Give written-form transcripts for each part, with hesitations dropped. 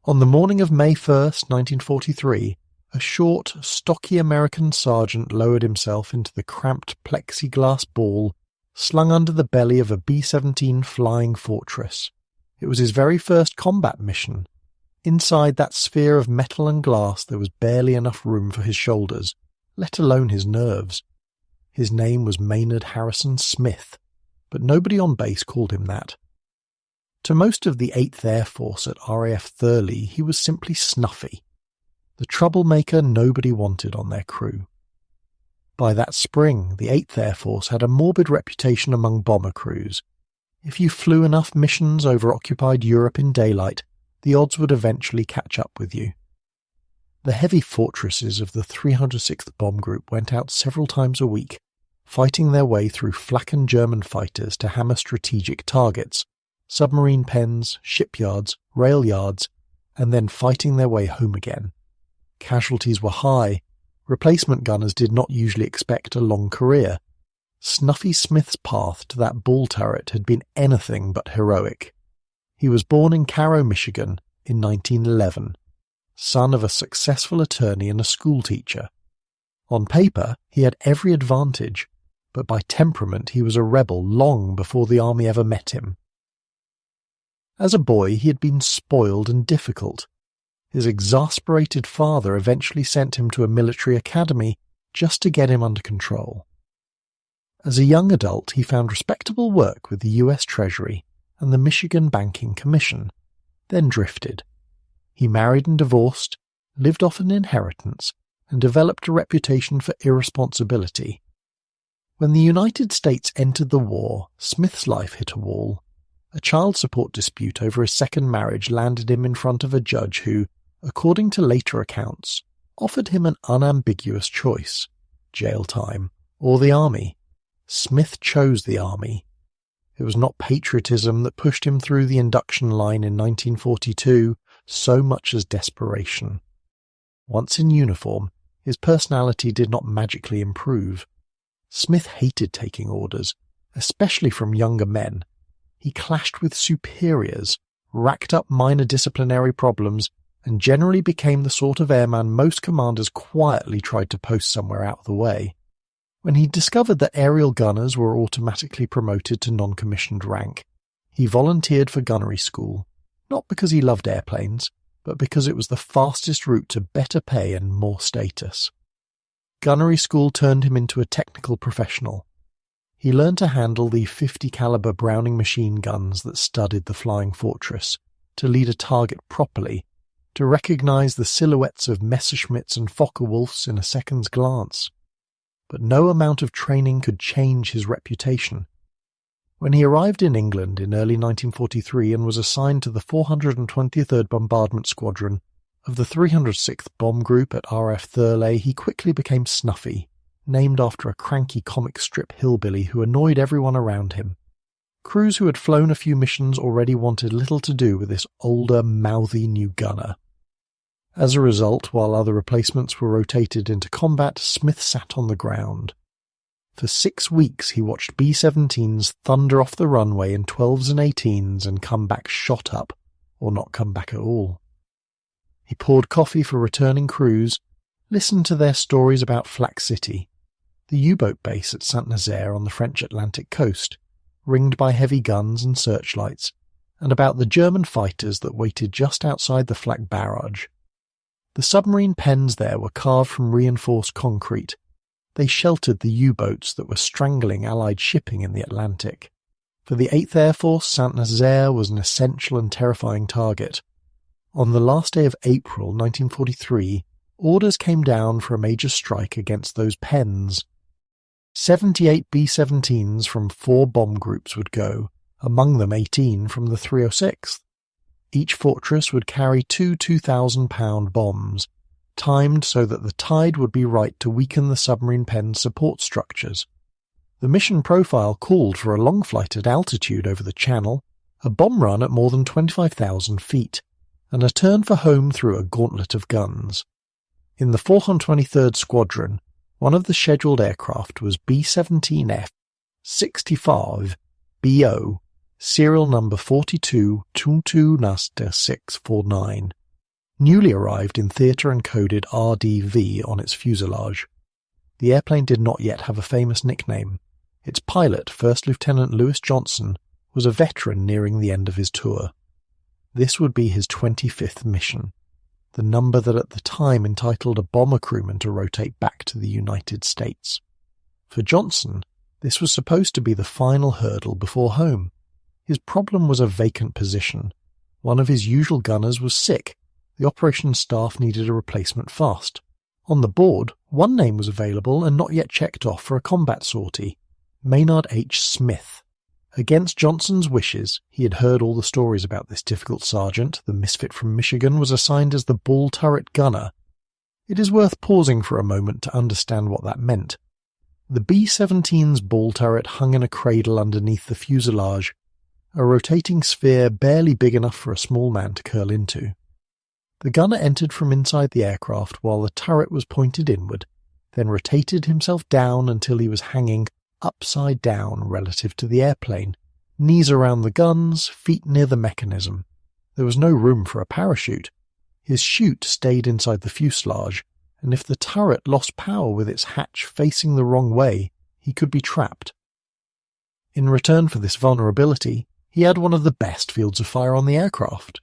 On the morning of May 1st, 1943, a short, stocky American sergeant lowered himself into the cramped plexiglass ball slung under the belly of a B-17 flying fortress. It was his very first combat mission. Inside that sphere of metal and glass there was barely enough room for his shoulders, let alone his nerves. His name was Maynard Harrison Smith, but nobody on base called him that. To most of the 8th Air Force at RAF Thurley, he was simply Snuffy, the troublemaker nobody wanted on their crew. By that spring, the 8th Air Force had a morbid reputation among bomber crews. If you flew enough missions over occupied Europe in daylight, the odds would eventually catch up with you. The heavy fortresses of the 306th Bomb Group went out several times a week, fighting their way through flak German fighters to hammer strategic targets, submarine pens, shipyards, rail yards, and then fighting their way home again. Casualties were high. Replacement gunners did not usually expect a long career. Snuffy Smith's path to that ball turret had been anything but heroic. He was born in Cairo, Michigan, in 1911, son of a successful attorney and a schoolteacher. On paper, he had every advantage, but by temperament he was a rebel long before the army ever met him. As a boy, he had been spoiled and difficult. His exasperated father eventually sent him to a military academy just to get him under control. As a young adult, he found respectable work with the U.S. Treasury and the Michigan Banking Commission, then drifted. He married and divorced, lived off an inheritance, and developed a reputation for irresponsibility. When the United States entered the war, Smith's life hit a wall. A child support dispute over his second marriage landed him in front of a judge who, according to later accounts, offered him an unambiguous choice: jail time or the army. Smith chose the army. It was not patriotism that pushed him through the induction line in 1942 so much as desperation. Once in uniform, his personality did not magically improve. Smith hated taking orders, especially from younger men. He clashed with superiors, racked up minor disciplinary problems, and generally became the sort of airman most commanders quietly tried to post somewhere out of the way. When he discovered that aerial gunners were automatically promoted to non-commissioned rank, he volunteered for gunnery school, not because he loved airplanes, but because it was the fastest route to better pay and more status. Gunnery school turned him into a technical professional. He learned to handle the 50 caliber Browning machine guns that studded the flying fortress, to lead a target properly, to recognize the silhouettes of Messerschmitts and Focke-Wulfs in a second's glance. But no amount of training could change his reputation. When he arrived in England in early 1943 and was assigned to the 423rd Bombardment Squadron of the 306th Bomb Group at RAF Thurley, he quickly became Snuffy, named after a cranky comic strip hillbilly who annoyed everyone around him. Crews who had flown a few missions already wanted little to do with this older, mouthy new gunner. As a result, while other replacements were rotated into combat, Smith sat on the ground. For 6 weeks he watched B-17s thunder off the runway in 12s and 18s and come back shot up, or not come back at all. He poured coffee for returning crews, listened to their stories about Flak City, the U-boat base at Saint-Nazaire on the French Atlantic coast, ringed by heavy guns and searchlights, and about the German fighters that waited just outside the Flak barrage. The submarine pens there were carved from reinforced concrete. They sheltered the U-boats that were strangling Allied shipping in the Atlantic. For the 8th Air Force, Saint-Nazaire was an essential and terrifying target. On the last day of April 1943, orders came down for a major strike against those pens. 78 B-17s from 4 bomb groups would go, among them 18 from the 306th. Each fortress would carry 2 2,000-pound bombs, timed so that the tide would be right to weaken the submarine pen's support structures. The mission profile called for a long flight at altitude over the Channel, a bomb run at more than 25,000 feet, and a turn for home through a gauntlet of guns. In the 423rd Squadron, one of the scheduled aircraft was B-17F 65 BO, serial number 42 649. newly arrived in theatre and coded RDV on its fuselage. The airplane did not yet have a famous nickname. Its pilot, First Lieutenant Lewis Johnson, was a veteran nearing the end of his tour. This would be his 25th mission, the number that at the time entitled a bomber crewman to rotate back to the United States. For Johnson, this was supposed to be the final hurdle before home. His problem was a vacant position. One of his usual gunners was sick. The operations staff needed a replacement fast. On the board, one name was available and not yet checked off for a combat sortie: Maynard H. Smith. Against Johnson's wishes, he had heard all the stories about this difficult sergeant. The misfit from Michigan was assigned as the bull turret gunner. It is worth pausing for a moment to understand what that meant. The B-17's bull turret hung in a cradle underneath the fuselage, a rotating sphere barely big enough for a small man to curl into. The gunner entered from inside the aircraft while the turret was pointed inward, then rotated himself down until he was hanging upside down relative to the airplane, knees around the guns, feet near the mechanism. There was no room for a parachute. His chute stayed inside the fuselage, and if the turret lost power with its hatch facing the wrong way, he could be trapped. In return for this vulnerability, he had one of the best fields of fire on the aircraft.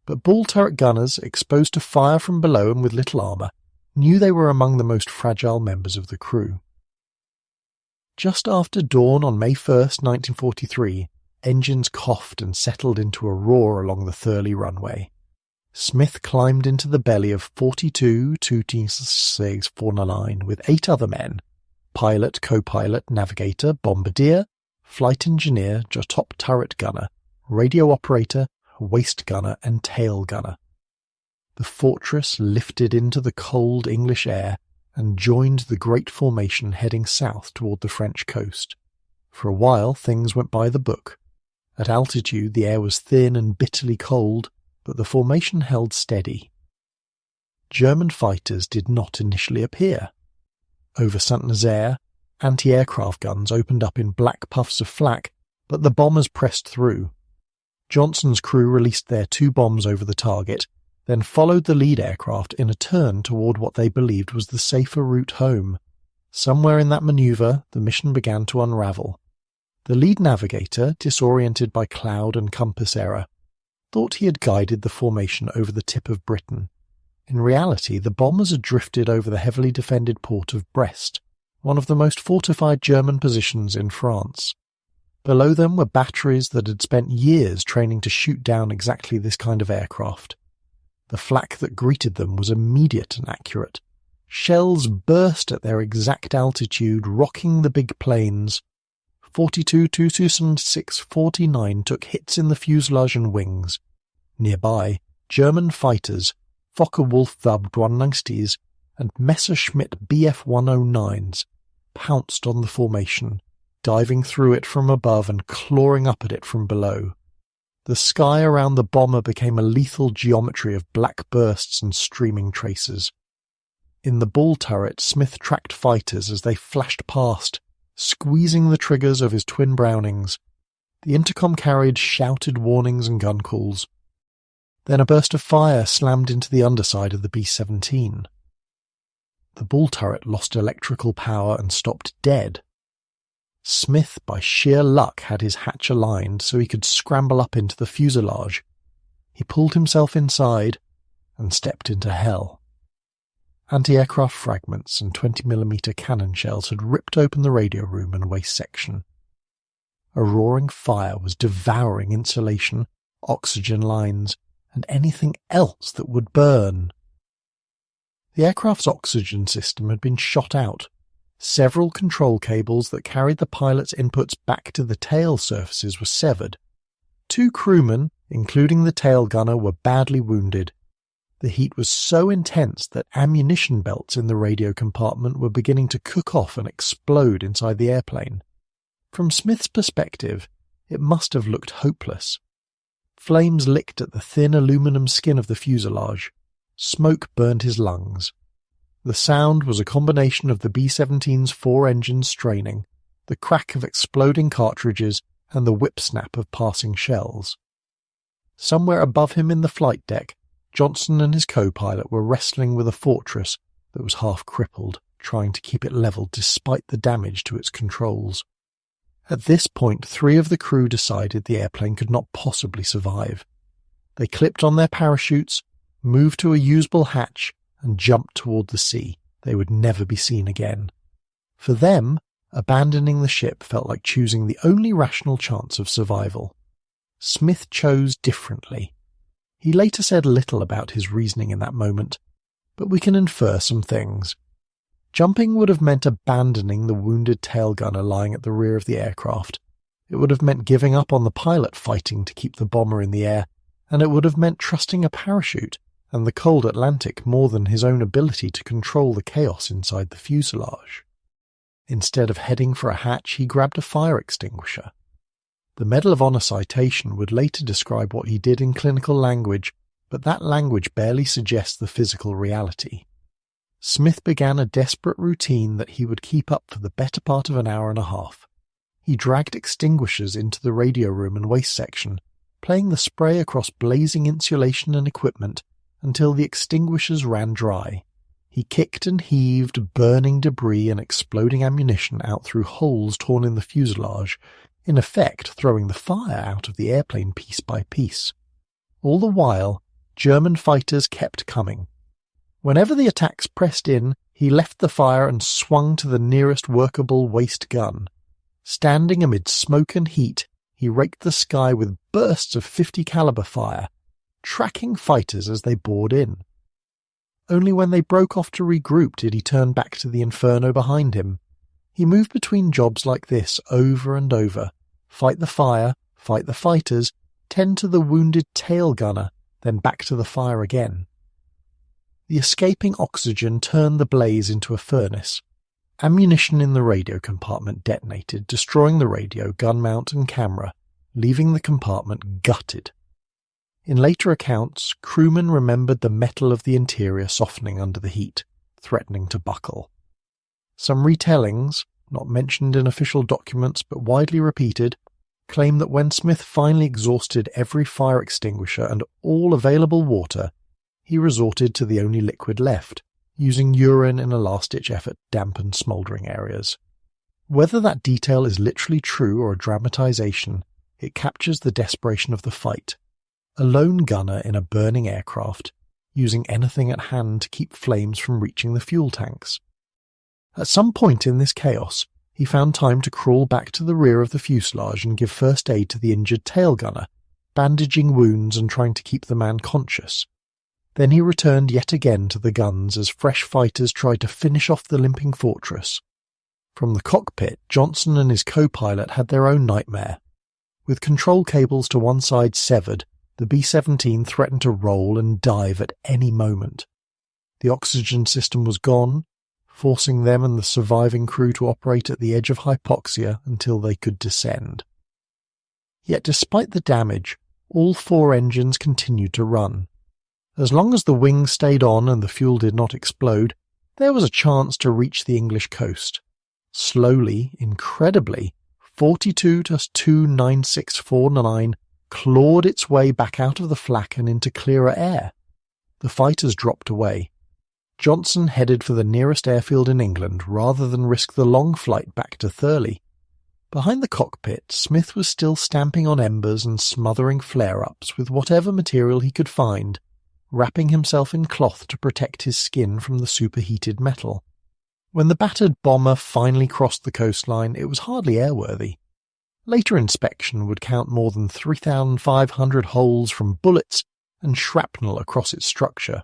But bull turret gunners, exposed to fire from below and with little armour, knew they were among the most fragile members of the crew. Just after dawn on May 1st, 1943, engines coughed and settled into a roar along the Thurley runway. Smith climbed into the belly of 42 2T6 409 with 8 other men: pilot, co-pilot, navigator, bombardier, flight engineer, top turret gunner, radio operator, waist gunner and tail gunner. The fortress lifted into the cold English air and joined the great formation heading south toward the French coast. For a while things went by the book. At altitude the air was thin and bitterly cold, but the formation held steady. German fighters did not initially appear. Over Saint-Nazaire, anti-aircraft guns opened up in black puffs of flak, but the bombers pressed through. Johnson's crew released their 2 bombs over the target, then followed the lead aircraft in a turn toward what they believed was the safer route home. Somewhere in that manoeuvre, the mission began to unravel. The lead navigator, disoriented by cloud and compass error, thought he had guided the formation over the tip of Britain. In reality, the bombers had drifted over the heavily defended port of Brest, one of the most fortified German positions in France. Below them were batteries that had spent years training to shoot down exactly this kind of aircraft. The flak that greeted them was immediate and accurate. Shells burst at their exact altitude, rocking the big planes. 42 226 49 took hits in the fuselage and wings. Nearby, German fighters, Focke-Wulf Vab 190s and Messerschmitt Bf 109s, pounced on the formation, diving through it from above and clawing up at it from below. The sky around the bomber became a lethal geometry of black bursts and streaming traces. In the bull turret, Smith tracked fighters as they flashed past, squeezing the triggers of his twin Brownings. The intercom carried shouted warnings and gun calls. Then a burst of fire slammed into the underside of the B-17. The bull turret lost electrical power and stopped dead. Smith, by sheer luck, had his hatch aligned so he could scramble up into the fuselage. He pulled himself inside and stepped into hell. Anti-aircraft fragments and 20mm cannon shells had ripped open the radio room and waist section. A roaring fire was devouring insulation, oxygen lines, and anything else that would burn. The aircraft's oxygen system had been shot out. Several control cables that carried the pilot's inputs back to the tail surfaces were severed. 2 crewmen, including the tail gunner, were badly wounded. The heat was so intense that ammunition belts in the radio compartment were beginning to cook off and explode inside the airplane. From Smith's perspective, it must have looked hopeless. Flames licked at the thin aluminum skin of the fuselage. Smoke burned his lungs. The sound was a combination of the B-17's 4 engines straining, the crack of exploding cartridges, and the whip-snap of passing shells. Somewhere above him in the flight deck, Johnson and his co-pilot were wrestling with a fortress that was half crippled, trying to keep it level despite the damage to its controls. At this point, 3 of the crew decided the airplane could not possibly survive. They clipped on their parachutes, moved to a usable hatch, and jumped toward the sea. They would never be seen again. For them, abandoning the ship felt like choosing the only rational chance of survival. Smith chose differently. He later said little about his reasoning in that moment, but we can infer some things. Jumping would have meant abandoning the wounded tail gunner lying at the rear of the aircraft. It would have meant giving up on the pilot fighting to keep the bomber in the air, and it would have meant trusting a parachute and the cold Atlantic more than his own ability to control the chaos inside the fuselage. Instead of heading for a hatch, he grabbed a fire extinguisher. The Medal of Honor citation would later describe what he did in clinical language, but that language barely suggests the physical reality. Smith began a desperate routine that he would keep up for the better part of an hour and a half. He dragged extinguishers into the radio room and waste section, playing the spray across blazing insulation and equipment until the extinguishers ran dry. He kicked and heaved burning debris and exploding ammunition out through holes torn in the fuselage, in effect throwing the fire out of the airplane piece by piece. All the while, German fighters kept coming. Whenever the attacks pressed in, he left the fire and swung to the nearest workable waste gun. Standing amid smoke and heat, he raked the sky with bursts of .50 caliber fire, tracking fighters as they bored in. Only when they broke off to regroup did he turn back to the inferno behind him. He moved between jobs like this over and over. Fight the fire, fight the fighters, tend to the wounded tail gunner, then back to the fire again. The escaping oxygen turned the blaze into a furnace. Ammunition in the radio compartment detonated, destroying the radio, gun mount and camera, leaving the compartment gutted. In later accounts, crewmen remembered the metal of the interior softening under the heat, threatening to buckle. Some retellings, not mentioned in official documents but widely repeated, claim that when Smith finally exhausted every fire extinguisher and all available water, he resorted to the only liquid left, using urine in a last-ditch effort to dampen smouldering areas. Whether that detail is literally true or a dramatization, it captures the desperation of the fight. A lone gunner in a burning aircraft, using anything at hand to keep flames from reaching the fuel tanks. At some point in this chaos, he found time to crawl back to the rear of the fuselage and give first aid to the injured tail gunner, bandaging wounds and trying to keep the man conscious. Then he returned yet again to the guns as fresh fighters tried to finish off the limping fortress. From the cockpit, Johnson and his co-pilot had their own nightmare. With control cables to one side severed, the B-17 threatened to roll and dive at any moment. The oxygen system was gone, forcing them and the surviving crew to operate at the edge of hypoxia until they could descend. Yet despite the damage, all 4 engines continued to run. As long as the wings stayed on and the fuel did not explode, there was a chance to reach the English coast. Slowly, incredibly, 42-29649 clawed its way back out of the flak and into clearer air. The fighters dropped away. Johnson headed for the nearest airfield in England rather than risk the long flight back to Thurley. Behind the cockpit, Smith was still stamping on embers and smothering flare-ups with whatever material he could find, wrapping himself in cloth to protect his skin from the superheated metal. When the battered bomber finally crossed the coastline, it was hardly airworthy. Later inspection would count more than 3,500 holes from bullets and shrapnel across its structure.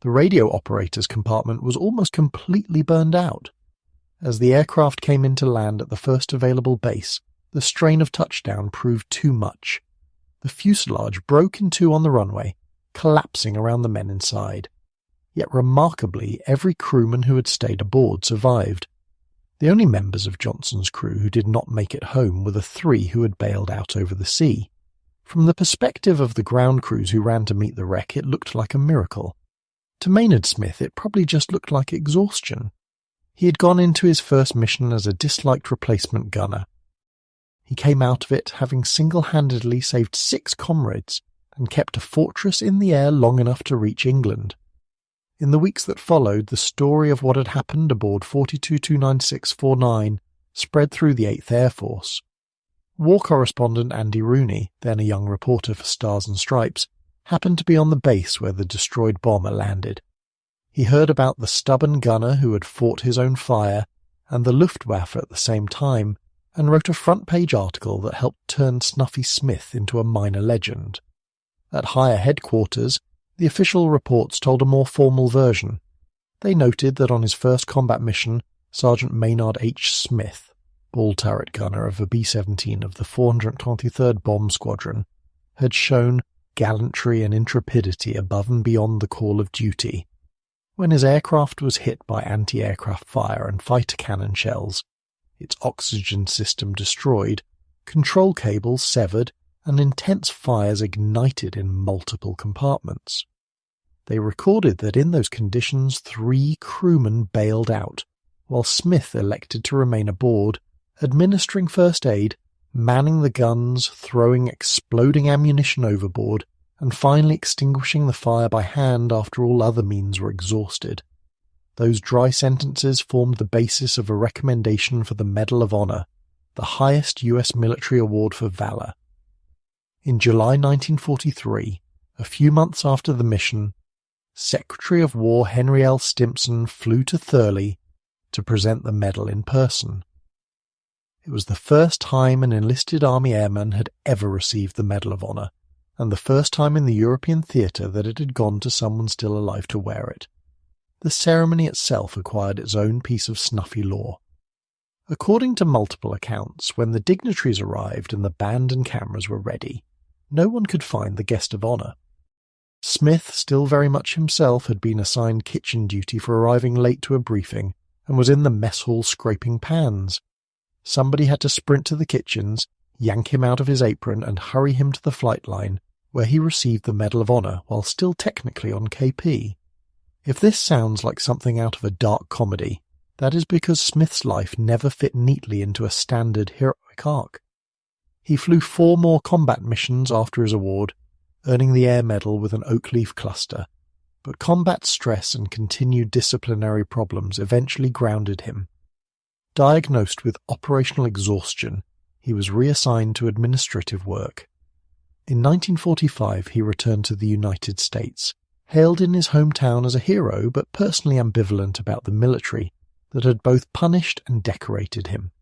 The radio operator's compartment was almost completely burned out. As the aircraft came into land at the first available base, the strain of touchdown proved too much. The fuselage broke in 2 on the runway, collapsing around the men inside. Yet remarkably, every crewman who had stayed aboard survived. The only members of Johnson's crew who did not make it home were the 3 who had bailed out over the sea. From the perspective of the ground crews who ran to meet the wreck, it looked like a miracle. To Maynard Smith, it probably just looked like exhaustion. He had gone into his first mission as a disliked replacement gunner. He came out of it having single-handedly saved 6 comrades and kept a fortress in the air long enough to reach England. In the weeks that followed, the story of what had happened aboard 4229649 spread through the 8th Air Force. War correspondent Andy Rooney, then a young reporter for Stars and Stripes, happened to be on the base where the destroyed bomber landed. He heard about the stubborn gunner who had fought his own fire and the Luftwaffe at the same time, and wrote a front-page article that helped turn Snuffy Smith into a minor legend. At higher headquarters, the official reports told a more formal version. They noted that on his first combat mission, Sergeant Maynard H. Smith, ball turret gunner of a B-17 of the 423rd Bomb Squadron, had shown gallantry and intrepidity above and beyond the call of duty. When his aircraft was hit by anti-aircraft fire and fighter cannon shells, its oxygen system destroyed, control cables severed, and intense fires ignited in multiple compartments. They recorded that in those conditions 3 crewmen bailed out, while Smith elected to remain aboard, administering first aid, manning the guns, throwing exploding ammunition overboard, and finally extinguishing the fire by hand after all other means were exhausted. Those dry sentences formed the basis of a recommendation for the Medal of Honor, the highest U.S. military award for valor. In July 1943, a few months after the mission, Secretary of War Henry L. Stimson flew to Thurley to present the medal in person. It was the first time an enlisted Army airman had ever received the Medal of Honor, and the first time in the European theatre that it had gone to someone still alive to wear it. The ceremony itself acquired its own piece of snuffy lore. According to multiple accounts, when the dignitaries arrived and the band and cameras were ready, no one could find the guest of honour. Smith, still very much himself, had been assigned kitchen duty for arriving late to a briefing and was in the mess hall scraping pans. Somebody had to sprint to the kitchens, yank him out of his apron and hurry him to the flight line, where he received the Medal of Honor while still technically on KP. If this sounds like something out of a dark comedy, that is because Smith's life never fit neatly into a standard heroic arc. He flew 4 more combat missions after his award, earning the Air Medal with an oak leaf cluster, but combat stress and continued disciplinary problems eventually grounded him. Diagnosed with operational exhaustion, he was reassigned to administrative work. In 1945 he returned to the United States, hailed in his hometown as a hero but personally ambivalent about the military that had both punished and decorated him.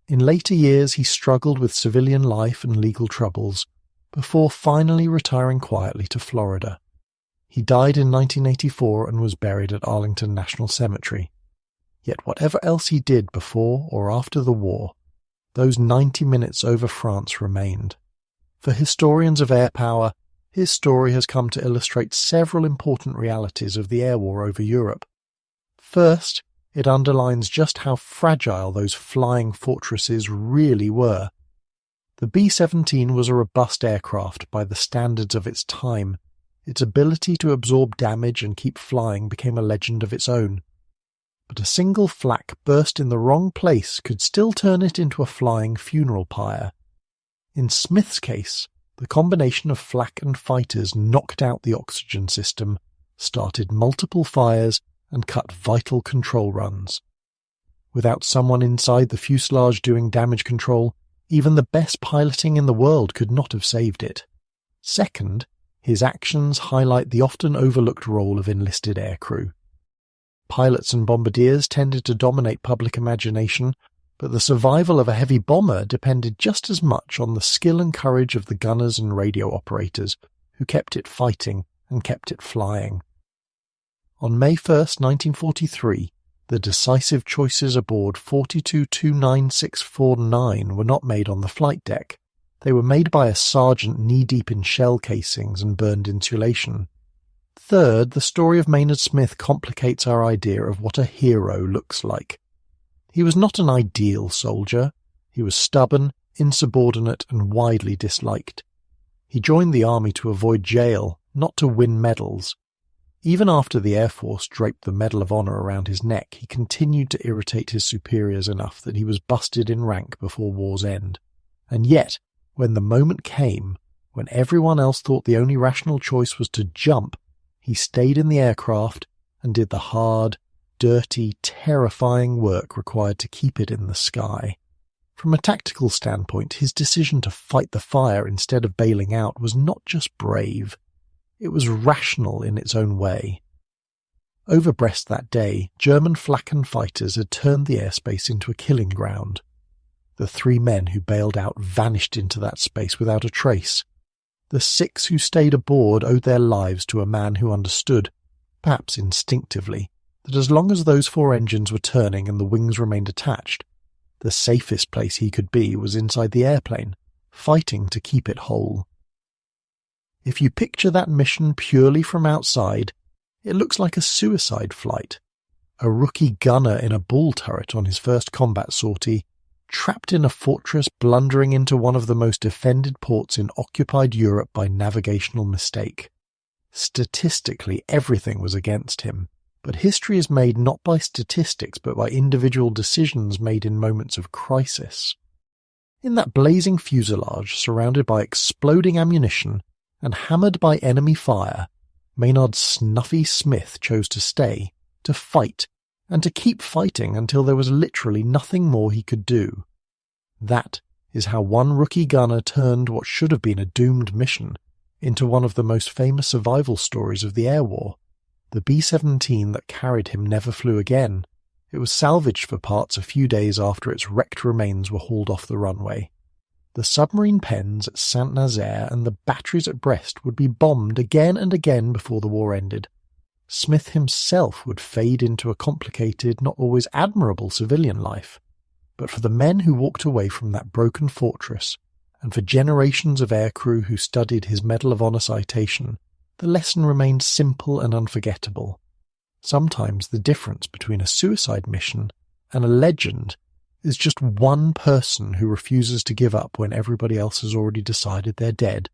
In later years he struggled with civilian life and legal troubles, before finally retiring quietly to Florida. He died in 1984 and was buried at Arlington National Cemetery. Yet whatever else he did before or after the war, those 90 minutes over France remained. For historians of air power, his story has come to illustrate several important realities of the air war over Europe. First, it underlines just how fragile those flying fortresses really were. The B-17 was a robust aircraft by the standards of its time. Its ability to absorb damage and keep flying became a legend of its own. But a single flak burst in the wrong place could still turn it into a flying funeral pyre. In Smith's case, the combination of flak and fighters knocked out the oxygen system, started multiple fires, and cut vital control runs. Without someone inside the fuselage doing damage control, even the best piloting in the world could not have saved it. Second, his actions highlight the often overlooked role of enlisted aircrew. Pilots and bombardiers tended to dominate public imagination, but the survival of a heavy bomber depended just as much on the skill and courage of the gunners and radio operators who kept it fighting and kept it flying. On May 1, 1943, the decisive choices aboard 4229649 were not made on the flight deck. They were made by a sergeant knee-deep in shell casings and burned insulation. Third, the story of Maynard Smith complicates our idea of what a hero looks like. He was not an ideal soldier. He was stubborn, insubordinate, and widely disliked. He joined the army to avoid jail, not to win medals. Even after the Air Force draped the Medal of Honor around his neck, he continued to irritate his superiors enough that he was busted in rank before war's end. And yet, when the moment came, When everyone else thought the only rational choice was to jump, he stayed in the aircraft and did the hard, dirty, terrifying work required to keep it in the sky. From a tactical standpoint, his decision to fight the fire instead of bailing out was not just brave, it was rational in its own way. Over Brest that day, German flak fighters had turned the airspace into a killing ground. The 3 men who bailed out vanished into that space without a trace. The 6 who stayed aboard owed their lives to a man who understood, perhaps instinctively, that as long as those 4 engines were turning and the wings remained attached, the safest place he could be was inside the airplane, fighting to keep it whole. If you picture that mission purely from outside, it looks like a suicide flight. A rookie gunner in a bull turret on his first combat sortie, trapped in a fortress blundering into one of the most defended ports in occupied Europe by navigational mistake. Statistically, everything was against him, but history is made not by statistics but by individual decisions made in moments of crisis. In that blazing fuselage, surrounded by exploding ammunition and hammered by enemy fire, Maynard's Snuffy Smith chose to stay, to fight, and to keep fighting until there was literally nothing more he could do. That is how one rookie gunner turned what should have been a doomed mission into one of the most famous survival stories of the air war. The B-17 that carried him never flew again. It was salvaged for parts a few days after its wrecked remains were hauled off the runway. The submarine pens at Saint-Nazaire and the batteries at Brest would be bombed again and again before the war ended. Smith himself would fade into a complicated, not always admirable civilian life. But for the men who walked away from that broken fortress, and for generations of aircrew who studied his Medal of Honor citation, the lesson remained simple and unforgettable. Sometimes the difference between a suicide mission and a legend is just one person who refuses to give up when everybody else has already decided they're dead.